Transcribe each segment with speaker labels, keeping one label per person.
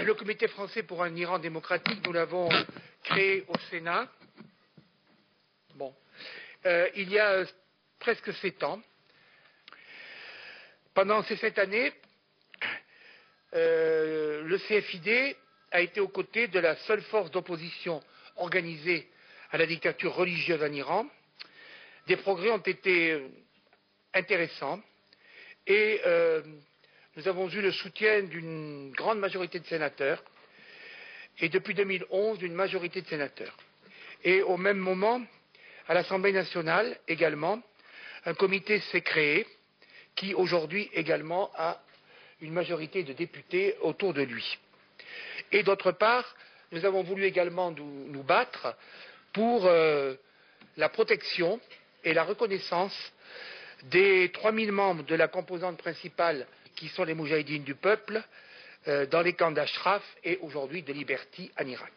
Speaker 1: le Comité français pour un Iran démocratique, nous l'avons créé au Sénat, il y a presque 7 ans. Pendant ces 7 années, le CFID a été aux côtés de la seule force d'opposition organisée à la dictature religieuse en Iran. Des progrès ont été intéressants et nous avons eu le soutien d'une grande majorité de sénateurs et depuis 2011 d'une majorité de sénateurs. Et au même moment, à l'Assemblée nationale également, un comité s'est créé qui aujourd'hui également a une majorité de députés autour de lui. Et d'autre part, nous avons voulu également nous battre pour la protection et la reconnaissance des 3000 membres de la composante principale qui sont les Moudjahidines du peuple dans les camps d'Ashraf et aujourd'hui de Liberty en Irak.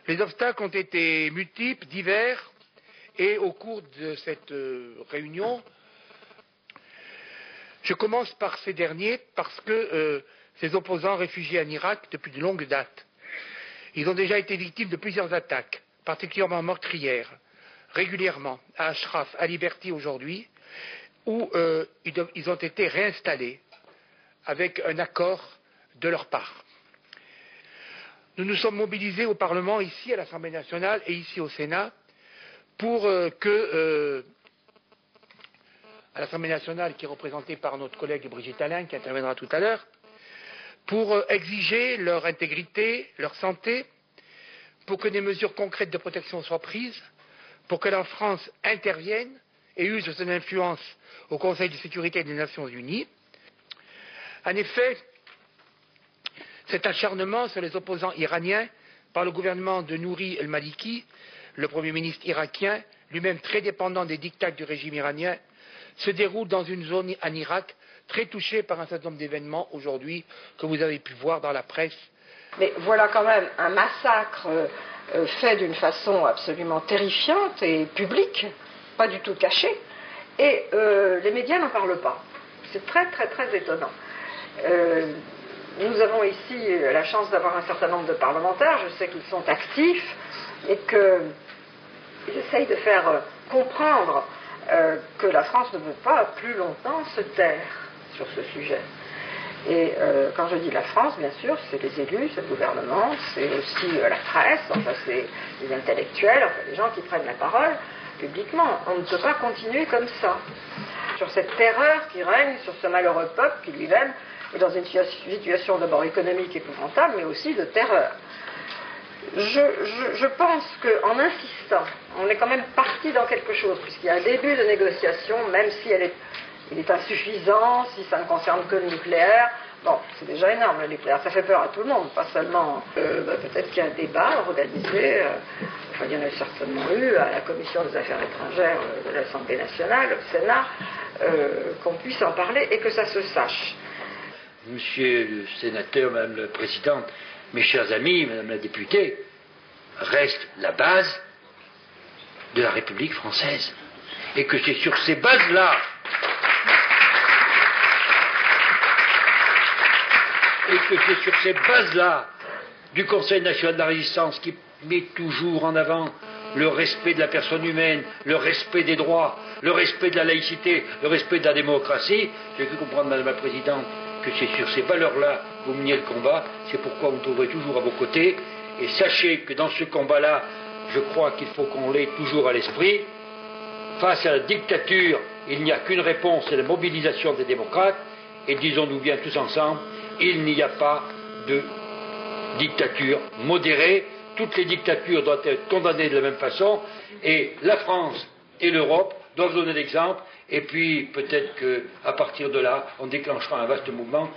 Speaker 1: Les obstacles ont été multiples, divers, et au cours de cette réunion, je commence par ces derniers parce que ces opposants réfugiés en Irak depuis de longues dates, ils ont déjà été victimes de plusieurs attaques, particulièrement meurtrières, régulièrement, à Ashraf, à Liberty aujourd'hui, où ils ont été réinstallés avec un accord de leur part. Nous nous sommes mobilisés au Parlement, ici à l'Assemblée nationale et ici au Sénat, pour que, à l'Assemblée nationale qui est représentée par notre collègue Brigitte Allain, qui interviendra tout à l'heure, pour exiger leur intégrité, leur santé, pour que des mesures concrètes de protection soient prises, pour que la France intervienne et use de son influence au Conseil de sécurité des Nations Unies. En effet, cet acharnement sur les opposants iraniens par le gouvernement de Nouri el-Maliki, le Premier ministre irakien, lui-même très dépendant des diktats du régime iranien, se déroule dans une zone en Irak très touchée par un certain nombre d'événements aujourd'hui que vous avez pu voir dans la presse.
Speaker 2: Mais voilà quand même un massacre fait d'une façon absolument terrifiante et publique, pas du tout caché, et les médias n'en parlent pas. C'est très très très étonnant. Nous avons ici la chance d'avoir un certain nombre de parlementaires, je sais qu'ils sont actifs et qu'ils essayent de faire comprendre que la France ne veut pas plus longtemps se taire sur ce sujet. Et quand je dis la France, bien sûr, c'est les élus, c'est le gouvernement, c'est aussi la presse, enfin c'est les intellectuels, enfin les gens qui prennent la parole publiquement. On ne peut pas continuer comme ça. Sur cette terreur qui règne sur ce malheureux peuple qui lui-même est dans une situation d'abord économique épouvantable, mais aussi de terreur. Je pense qu'en insistant, on est quand même parti dans quelque chose, puisqu'il y a un début de négociation, même si il est insuffisant, si ça ne concerne que le nucléaire. Bon, c'est déjà énorme le nucléaire, ça fait peur à tout le monde, pas seulement. Peut-être qu'il y a un débat organisé, il y en a certainement eu à la Commission des Affaires étrangères de l'Assemblée nationale, au Sénat, qu'on puisse en parler et que ça se sache.
Speaker 3: Monsieur le sénateur, Madame la Présidente, mes chers amis, Madame la députée, reste la base de la République française. Et que c'est sur ces bases-là du Conseil national de la résistance qui met toujours en avant le respect de la personne humaine, le respect des droits, le respect de la laïcité, le respect de la démocratie. J'ai pu comprendre, Madame la Présidente, que c'est sur ces valeurs-là que vous meniez le combat. C'est pourquoi vous me trouverez toujours à vos côtés. Et sachez que dans ce combat-là, je crois qu'il faut qu'on l'ait toujours à l'esprit. Face à la dictature, il n'y a qu'une réponse, c'est la mobilisation des démocrates. Et disons-nous bien tous ensemble, il n'y a pas de dictature modérée. Toutes les dictatures doivent être condamnées de la même façon. Et la France et l'Europe doivent donner l'exemple. Et puis peut-être qu'à partir de là, on déclenchera un vaste mouvement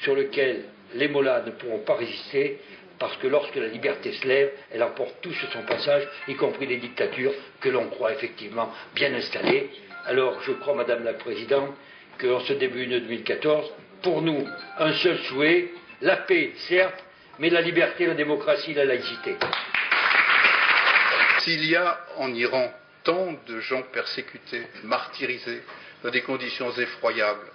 Speaker 3: sur lequel les mollahs ne pourront pas résister, parce que lorsque la liberté se lève, elle emporte tout sur son passage, y compris les dictatures que l'on croit effectivement bien installées. Alors je crois, Madame la Présidente, qu'en ce début de 2014, pour nous, un seul souhait, la paix, certes, mais la liberté, la démocratie, la laïcité.
Speaker 4: S'il y a en Iran tant de gens persécutés, martyrisés, dans des conditions effroyables,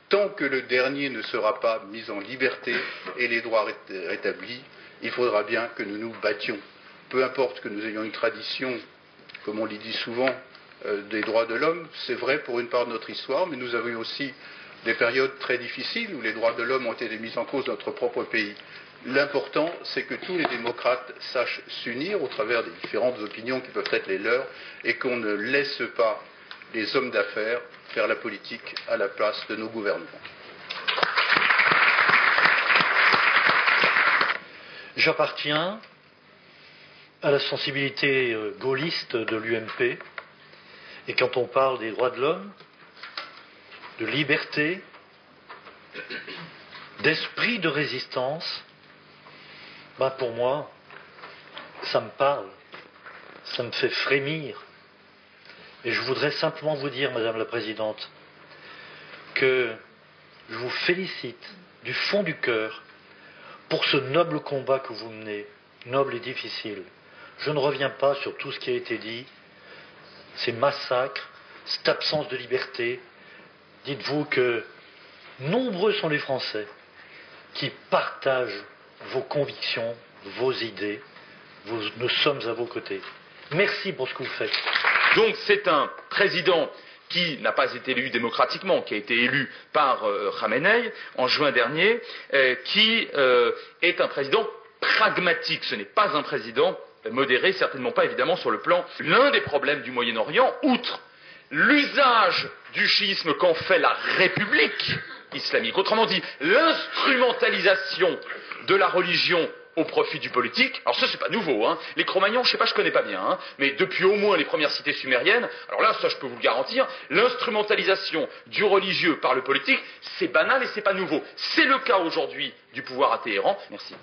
Speaker 4: tant que le dernier ne sera pas mis en liberté et les droits rétablis, il faudra bien que nous nous battions. Peu importe que nous ayons une tradition, comme on le dit souvent, des droits de l'homme, c'est vrai pour une part de notre histoire, mais nous avons eu aussi des périodes très difficiles où les droits de l'homme ont été mis en cause dans notre propre pays. L'important, c'est que tous les démocrates sachent s'unir au travers des différentes opinions qui peuvent être les leurs et qu'on ne laisse pas les hommes d'affaires faire la politique à la place de nos gouvernements.
Speaker 5: J'appartiens à la sensibilité gaulliste de l'UMP, et quand on parle des droits de l'homme, de liberté, d'esprit de résistance, pour moi, ça me parle, ça me fait frémir. Et je voudrais simplement vous dire, Madame la Présidente, que je vous félicite du fond du cœur pour ce noble combat que vous menez, noble et difficile. Je ne reviens pas sur tout ce qui a été dit, ces massacres, cette absence de liberté. Dites-vous que nombreux sont les Français qui partagent vos convictions, vos idées. Nous sommes à vos côtés. Merci pour ce que vous faites.
Speaker 6: Donc c'est un président qui n'a pas été élu démocratiquement, qui a été élu par Khamenei en juin dernier, qui est un président pragmatique. Ce n'est pas un président modéré, certainement pas évidemment sur le plan. L'un des problèmes du Moyen-Orient, outre l'usage du chiisme qu'en fait la République islamique, autrement dit l'instrumentalisation de la religion au profit du politique. Alors ça, c'est pas nouveau, hein. Les Cro-Magnons, je sais pas, je connais pas bien, hein, mais depuis au moins les premières cités sumériennes, alors là, ça je peux vous le garantir, l'instrumentalisation du religieux par le politique, c'est banal et c'est pas nouveau. C'est le cas aujourd'hui du pouvoir à Téhéran. Merci.